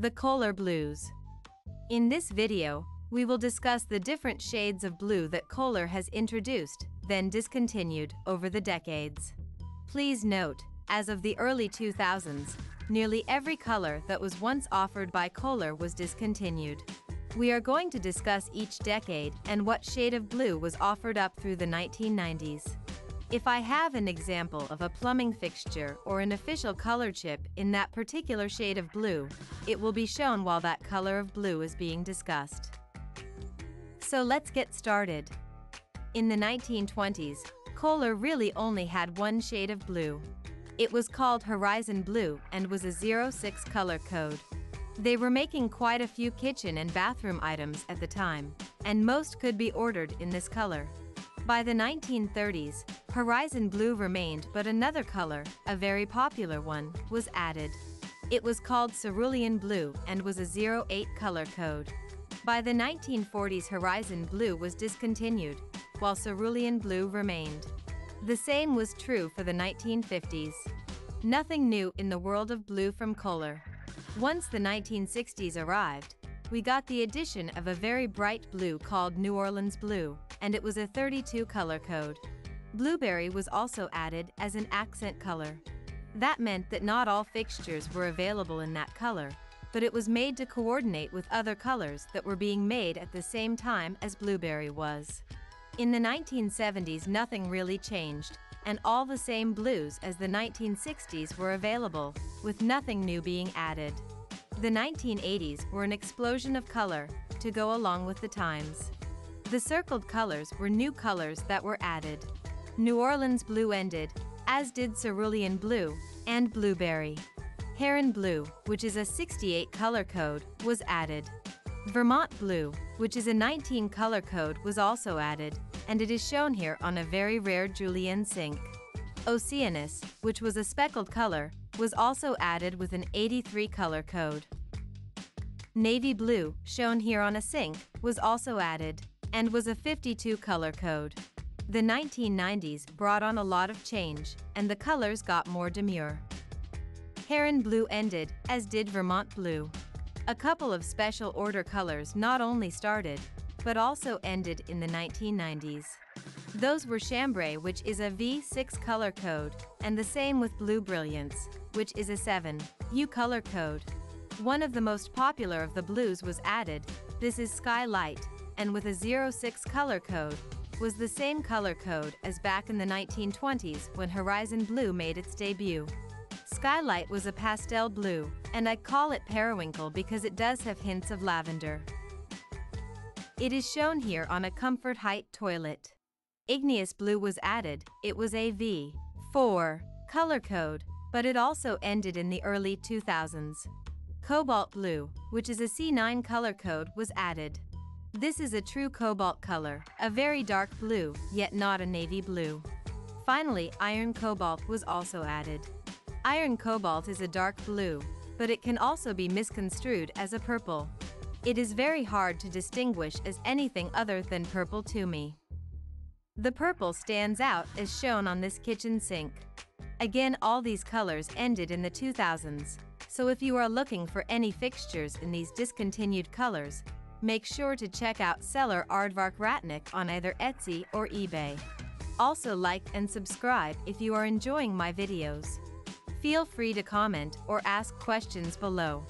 The KOHLER Blues. In this video, we will discuss the different shades of blue that KOHLER has introduced, then discontinued, over the decades. Please note, as of the early 2000s, nearly every color that was once offered by KOHLER was discontinued. We are going to discuss each decade and what shade of blue was offered up through the 1990s. If I have an example of a plumbing fixture or an official color chip in that particular shade of blue, it will be shown while that color of blue is being discussed. So let's get started. In the 1920s, KOHLER really only had one shade of blue. It was called Horizon Blue and was a 06 color code. They were making quite a few kitchen and bathroom items at the time, and most could be ordered in this color. By the 1930s, Horizon Blue remained, but another color, a very popular one, was added. It was called Cerulean Blue and was a 08 color code. By the 1940s, Horizon Blue was discontinued, while Cerulean Blue remained. The same was true for the 1950s. Nothing new in the world of blue from KOHLER. Once the 1960s arrived, we got the addition of a very bright blue called New Orleans Blue, and it was a 32 color code. Blueberry was also added as an accent color. That meant that not all fixtures were available in that color, but it was made to coordinate with other colors that were being made at the same time as blueberry was. In the 1970s, nothing really changed, and all the same blues as the 1960s were available, with nothing new being added. The 1980s were an explosion of color to go along with the times. The circled colors were new colors that were added. New Orleans Blue ended, as did Cerulean Blue and Blueberry. Heron Blue, which is a 68 color code, was added. Vermont Blue, which is a 19 color code, was also added, and it is shown here on a very rare Julienne sink. Oceanus, which was a speckled color, was also added with an 83 color code. Navy Blue, shown here on a sink, was also added, and was a 52 color code. The 1990s brought on a lot of change, and the colors got more demure. Heron Blue ended, as did Vermont Blue. A couple of special order colors not only started, but also ended in the 1990s. Those were Chambray, which is a V6 color code, and the same with Blue Brilliance, which is a 7U color code. One of the most popular of the blues was added. This is Skylight, and with a 06 color code, was the same color code as back in the 1920s when Horizon Blue made its debut. Skylight was a pastel blue, and I call it periwinkle because it does have hints of lavender. It is shown here on a Comfort Height toilet. Igneous Blue was added. It was a V4 color code, but it also ended in the early 2000s. Cobalt Blue, which is a C9 color code, was added. This is a true cobalt color, a very dark blue, yet not a navy blue. Finally, Iron Cobalt was also added. Iron Cobalt is a dark blue, but it can also be misconstrued as a purple. It is very hard to distinguish as anything other than purple to me. The purple stands out as shown on this kitchen sink. Again, all these colors ended in the 2000s, so if you are looking for any fixtures in these discontinued colors, make sure to check out seller AardvarkRatnick on either Etsy or eBay. Also like and subscribe if you are enjoying my videos. Feel free to comment or ask questions below.